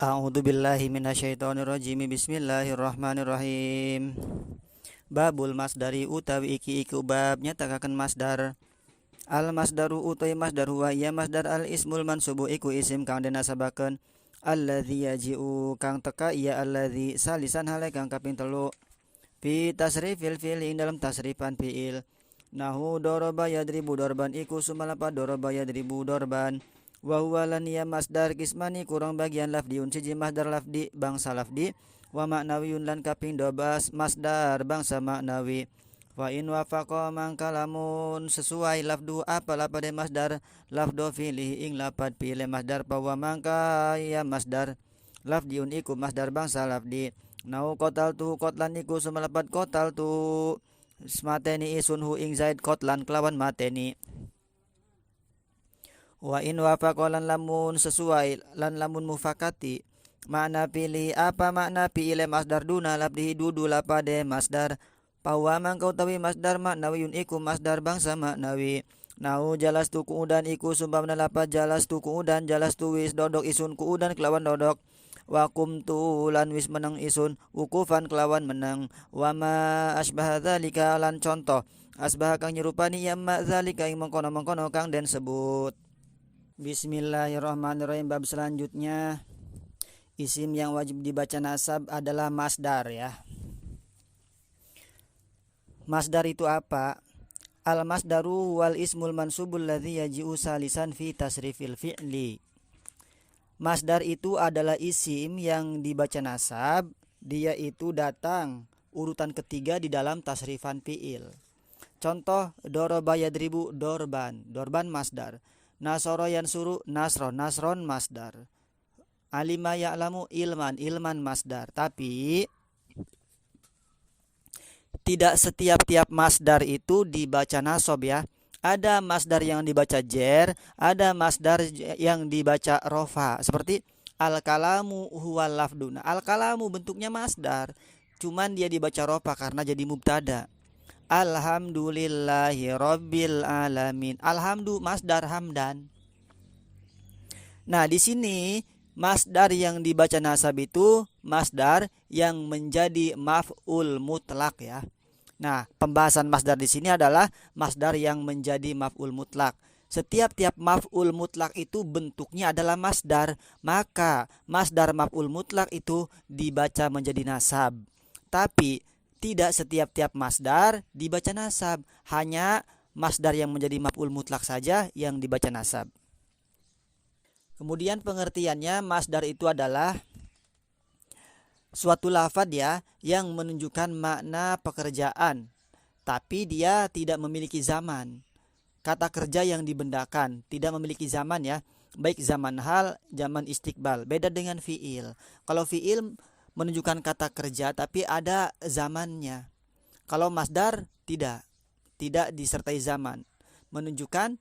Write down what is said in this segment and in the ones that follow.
A'udzubillahi minasyaitonirrajim. Bismillahirrahmanirrahim. Babul masdari utawi iki bab nyatakaken masdar. Al masdaru utawi masdar huwa ya masdar al ismul mansubu iku isim kang dinasabaken alladzi yaji'u kang teka iya alladzi salisan hale kang kaping telu fi tasrifil fi'il ing dalam tasrifan fi'il. Nahu doroba yadribu dorban iku sumalapa doroba yadribu dorban. Wa huwa lan ya masdar kismani kurang bagian lafdiun siji masdar lafdi bangsa lafdi wa maknawiyun lan kaping dobas masdar bangsa maknawi. Fa in wafaqa mangka lamun sesuai lafdu apa lapade masdar lafdo fi'li ing lapad pilih masdar bahwa mangka ya masdar lafdiun iku masdar bangsa lafdi. Nau kotal tu kotlan iku sumalapad kotal tu mateni isun hu ing zaid kotlan kelawan mateni. Wa in wafaqa lan lamun sesuai lan lamun mufakati makna pilih apa makna pilih masdar duna labdihi dudu lapade masdar pawa mangkau tawi masdar maknawiyun iku masdar bangsa maknawi. Nau jalas tu kuudan iku sumpamna lapad jalas tu kuudan jalas tu wis dodok isun kuudan kelawan dodok wakum tu lan wis menang isun wukufan kelawan menang wama asbah dzalika lan contoh asbah kang nyerupani yamma dzalika ing mengkono-mengkono kang den sebut. Bismillahirrahmanirrahim. Bab selanjutnya isim yang wajib dibaca nasab adalah masdar ya. Masdar itu apa? Al masdaru wal ismul mansubul ladzi yaji'u salisan fi tasrifil fi'li. Masdar itu adalah isim yang dibaca nasab, dia itu datang urutan ketiga di dalam tasrifan fi'il. Contoh doroba yadribu dorban, dorban masdar. Nasoro yansuru nasron, nasron masdar. Alima ya'lamu ilman, ilman masdar. Tapi tidak setiap-tiap masdar itu dibaca nasob ya. Ada masdar yang dibaca jer, ada masdar yang dibaca rofa. Seperti al-kalamu huwal lafduna. Al-kalamu bentuknya masdar, cuman dia dibaca rofa karena jadi mubtada. Alhamdulillahi rabbil alamin. Alhamdu masdar hamdan. Nah, di sini masdar yang dibaca nasab itu masdar yang menjadi maf'ul mutlak ya. Nah, pembahasan masdar di sini adalah masdar yang menjadi maf'ul mutlak. Setiap-tiap maf'ul mutlak itu bentuknya adalah masdar, maka masdar maf'ul mutlak itu dibaca menjadi nasab. Tapi tidak setiap-tiap masdar dibaca nasab, hanya masdar yang menjadi maf'ul mutlak saja yang dibaca nasab. Kemudian pengertiannya masdar itu adalah suatu lafaz ya yang menunjukkan makna pekerjaan, tapi dia tidak memiliki zaman. Kata kerja yang dibendakan tidak memiliki zaman ya, baik zaman hal, zaman istiqbal. Beda dengan fiil. Kalau fiil menunjukkan kata kerja tapi ada zamannya. Kalau masdar tidak disertai zaman, menunjukkan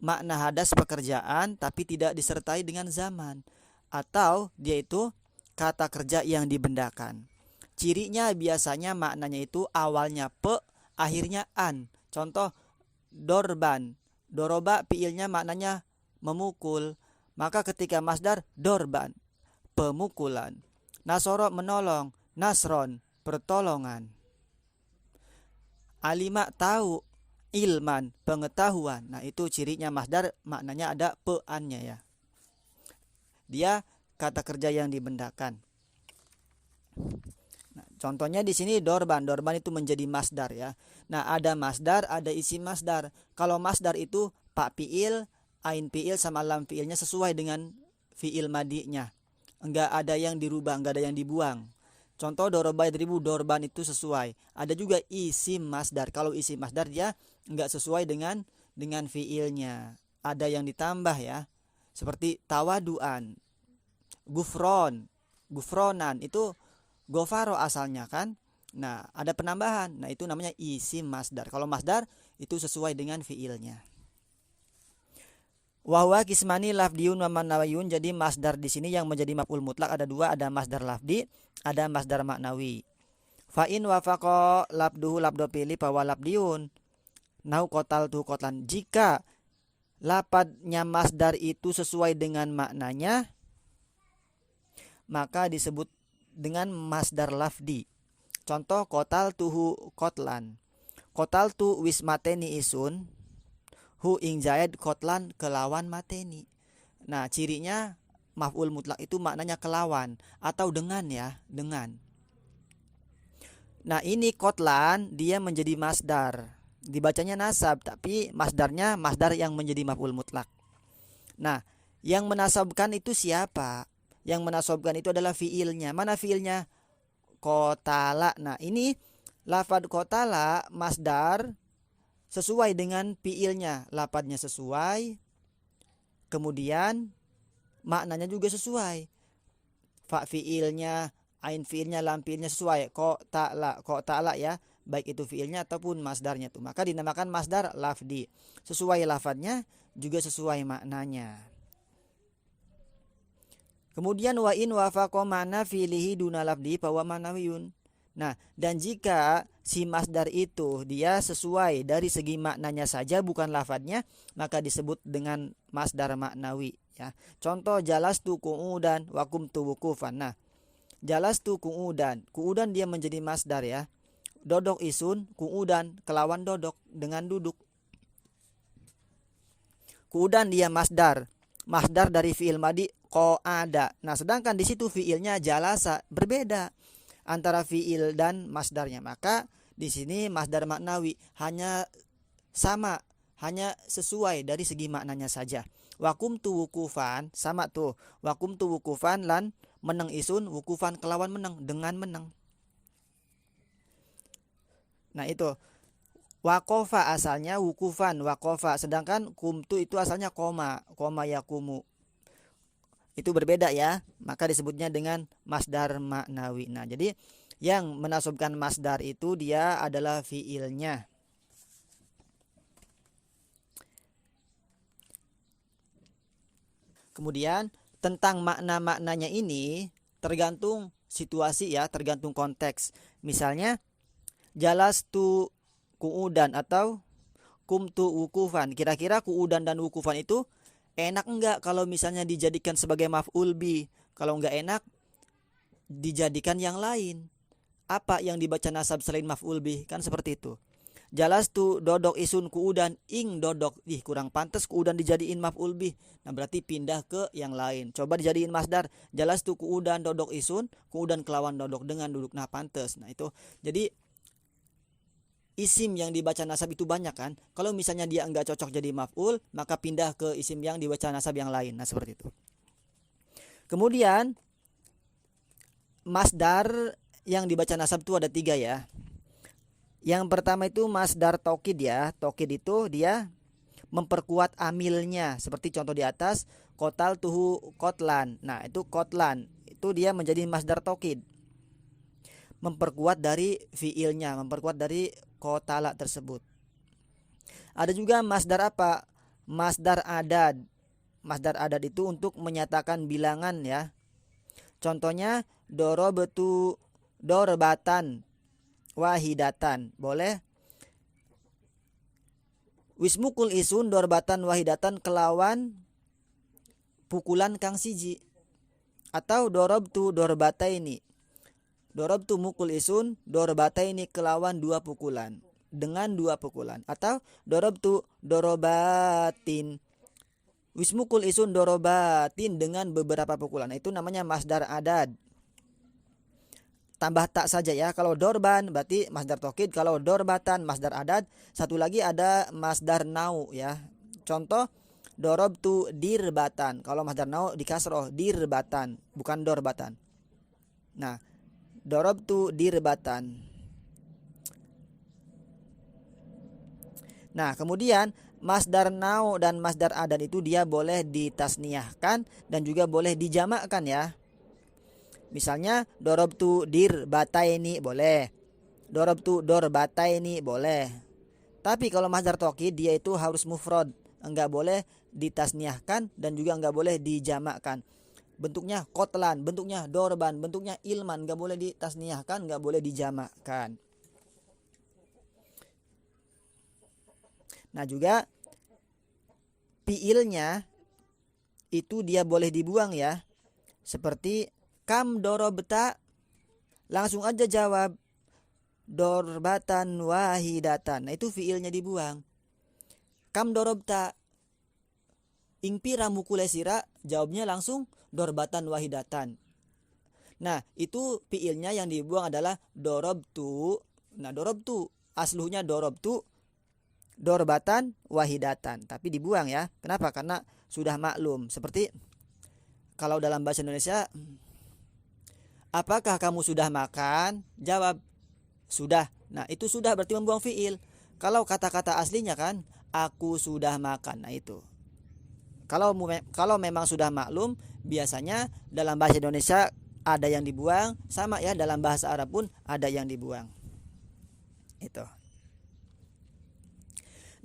makna hadas pekerjaan tapi tidak disertai dengan zaman, atau dia itu kata kerja yang dibendakan. Cirinya biasanya maknanya itu awalnya pe, akhirnya an. Contoh dorban, doroba fiilnya maknanya memukul, maka ketika masdar dorban, pemukulan. Nasoro menolong, nasron pertolongan. Alima tahu, ilman pengetahuan. Nah, itu cirinya masdar, maknanya ada pe-annya ya. Dia kata kerja yang dibendakan. Nah, contohnya di sini dorban, dorban itu menjadi masdar ya. Nah, ada masdar, ada isi masdar. Kalau masdar itu pak fiil, ain fiil sama lam fiilnya sesuai dengan fiil madinya. Enggak ada yang dirubah, enggak ada yang dibuang. Contoh doroba yadribu dorban itu sesuai. Ada juga isim masdar. Kalau isim masdar dia enggak sesuai dengan fiilnya. Ada yang ditambah ya. Seperti tawaduan, gufron, gufronan itu gofaro asalnya kan. Nah, ada penambahan. Nah, itu namanya isim masdar. Kalau masdar itu sesuai dengan fiilnya. Wahwa kismani lafdiun wa maknawiyun. Jadi masdar di sini yang menjadi maf'ul mutlak ada dua, ada masdar lafdi, ada masdar maknawi. Fa in wafaqa labduhu labdo pilih bahwa labdiun nau kotal tu kotlan. Jika lapadnya masdar itu sesuai dengan maknanya, maka disebut dengan masdar lafdi. Contoh kotal tuhu kotlan. Kotal tu wis mateni isun, hu ing Zaid kotlan kelawan mateni. Nah, cirinya maf'ul mutlak itu maknanya kelawan atau dengan ya, dengan. Nah, ini kotlan dia menjadi masdar. Dibacanya nasab tapi masdarnya masdar yang menjadi maf'ul mutlak. Nah, yang menasabkan itu siapa? Yang menasabkan itu adalah fiilnya. Mana fiilnya? Kotala. Nah, ini lafad kotala masdar sesuai dengan fiilnya. Lafadnya sesuai. Kemudian maknanya juga sesuai. Fa fiilnya, ain fiilnya, lam fiilnya sesuai. Kok ta'la ya, baik itu fiilnya ataupun masdarnya tuh. Maka dinamakan masdar lafdi. Sesuai lafadnya juga sesuai maknanya. Kemudian wa in wafaqa mana fiilihi duna lafdi fa wa manawiyun. Nah, dan jika si masdar itu dia sesuai dari segi maknanya saja bukan lafadnya, maka disebut dengan masdar maknawi ya. Contoh jalastu qu'udan wa qumtu wuqufan. Nah, jalastu qu'udan. Qu'udan dia menjadi masdar ya. Dodok isun, qu'udan kelawan dodok dengan duduk. Qu'udan dia masdar. Masdar dari fiil madi qa'ada. Nah, sedangkan di situ fiilnya jalasa, berbeda antara fiil dan masdarnya. Maka di sini masdar maknawi hanya sama, hanya sesuai dari segi maknanya saja. Wakum tu wukufan sama tuh. Wakum tu wukufan lan meneng isun wukufan kelawan meneng dengan meneng. Nah, itu wakofa asalnya wukufan wakofa, sedangkan kumtu itu asalnya koma yakumu. Itu berbeda ya, maka disebutnya dengan masdar maknawi. Nah, jadi yang menasabkan masdar itu dia adalah fiilnya. Kemudian tentang makna-maknanya ini tergantung situasi ya, tergantung konteks. Misalnya jalastu qu'udan atau kumtu wukufan. Kira-kira qu'udan dan wukufan itu enak enggak kalau misalnya dijadikan sebagai maf'ul bi? Kalau enggak enak dijadikan yang lain. Apa yang dibaca nasab selain maf'ul bi? Kan seperti itu. Jalastu dodok isun qu'udan ing dodok. Kurang pantas qu'udan dijadiin maf'ul bi. Nah, berarti pindah ke yang lain. Coba dijadiin masdar. Jalastu qu'udan dodok isun, qu'udan kelawan dodok dengan duduk. Nah, pantas. Nah, itu. Jadi isim yang dibaca nasab itu banyak kan. Kalau misalnya dia enggak cocok jadi maf'ul, maka pindah ke isim yang dibaca nasab yang lain. Nah, seperti itu. Kemudian masdar yang dibaca nasab itu ada 3 ya. Yang pertama itu masdar taukid ya. Taukid itu dia memperkuat amilnya. Seperti contoh di atas, kotal tuhu kotlan. Nah, itu kotlan. Itu dia menjadi masdar taukid. Memperkuat dari fiilnya, memperkuat dari kotala tersebut. Ada juga masdar apa? Masdar adad. Masdar adad itu untuk menyatakan bilangan ya. Contohnya dorobetu dorbatan wahidatan. Boleh. Wismukul isun dorbatan wahidatan kelawan pukulan kang siji. Atau dorobtu dorbataini. Dorobtu mukul isun dorbataini kelawan 2 pukulan. Dengan 2 pukulan. Atau dorobtu dorobatin. Wismukul isun dorobatin dengan beberapa pukulan. Itu namanya masdar adad. Tambah tak saja ya. Kalau dorban berarti masdar taukid. Kalau dorbatan masdar adad. Satu lagi ada masdar nau ya. Contoh dorobtu dirbatan. Kalau masdar nau dikasroh dirbatan, bukan dorbatan. Nah, dorobtu dirbatan. Nah, kemudian masdar nau dan masdar adad itu dia boleh ditasniahkan dan juga boleh dijamakkan ya. Misalnya dorobtu dirbataini boleh. Dorobtu dorbataini boleh. Tapi kalau masdar taukid dia itu harus mufrad, enggak boleh ditasniahkan dan juga enggak boleh dijamakkan. Bentuknya kotlan, bentuknya dorban, bentuknya ilman, enggak boleh ditasniahkan, enggak boleh dijamakkan. Nah, juga fiilnya itu dia boleh dibuang ya. Seperti Kam dorobta, langsung aja jawab dorbatan wahidatan. Nah, itu fiilnya dibuang. Kam dorobta, ingpira mukule sira, jawabnya langsung dorbatan wahidatan. Nah, itu fiilnya yang dibuang adalah dorobtu. Nah, dorobtu asluhnya dorobtu dorbatan wahidatan, tapi dibuang ya. Kenapa? Karena sudah maklum. Seperti kalau dalam bahasa Indonesia, apakah kamu sudah makan? Jawab sudah. Nah, itu sudah berarti membuang fiil. Kalau kata-kata aslinya kan, aku sudah makan. Nah, itu. Kalau memang sudah maklum, biasanya dalam bahasa Indonesia ada yang dibuang, sama ya dalam bahasa Arab pun ada yang dibuang. Itu.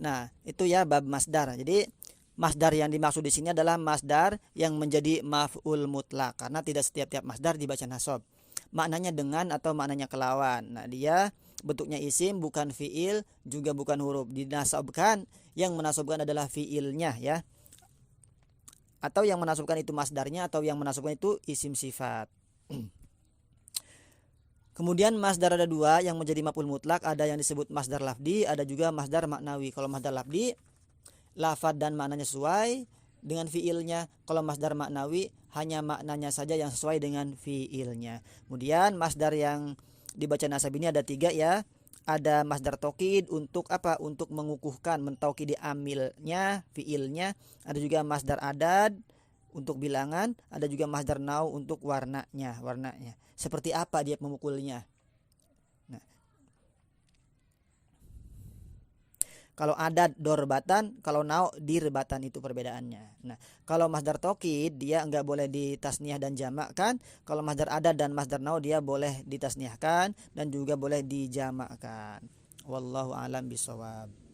Nah, itu ya bab masdar. Jadi masdar yang dimaksud di sini adalah masdar yang menjadi maf'ul mutlak, karena tidak setiap-tiap masdar dibaca nasab. Maknanya dengan atau maknanya kelawan. Nah, dia bentuknya isim, bukan fiil, juga bukan huruf. Dinasabkan, yang menasabkan adalah fiilnya ya. Atau yang menasabkan itu masdarnya, atau yang menasabkan itu isim sifat. Kemudian masdar ada dua yang menjadi maf'ul mutlak, ada yang disebut masdar lafdi, ada juga masdar maknawi. Kalau masdar lafdi, lafad dan maknanya sesuai dengan fiilnya. Kalau masdar maknawi, hanya maknanya saja yang sesuai dengan fiilnya. Kemudian masdar yang dibaca nasab ini ada tiga ya. Ada masdar tokid untuk apa? Untuk mengukuhkan, mentaukidi amilnya, fiilnya. Ada juga masdar adad untuk bilangan, ada juga masdar nau untuk warnanya. Seperti apa dia memukulnya? Nah, kalau adad dorbatan, kalau nau dirbatan, itu perbedaannya. Nah, kalau masdar tokid dia enggak boleh ditasniah dan jamakkan. Kalau masdar adad dan masdar nau dia boleh ditasniahkan dan juga boleh dijamakkan. Wallahu alam bisawab.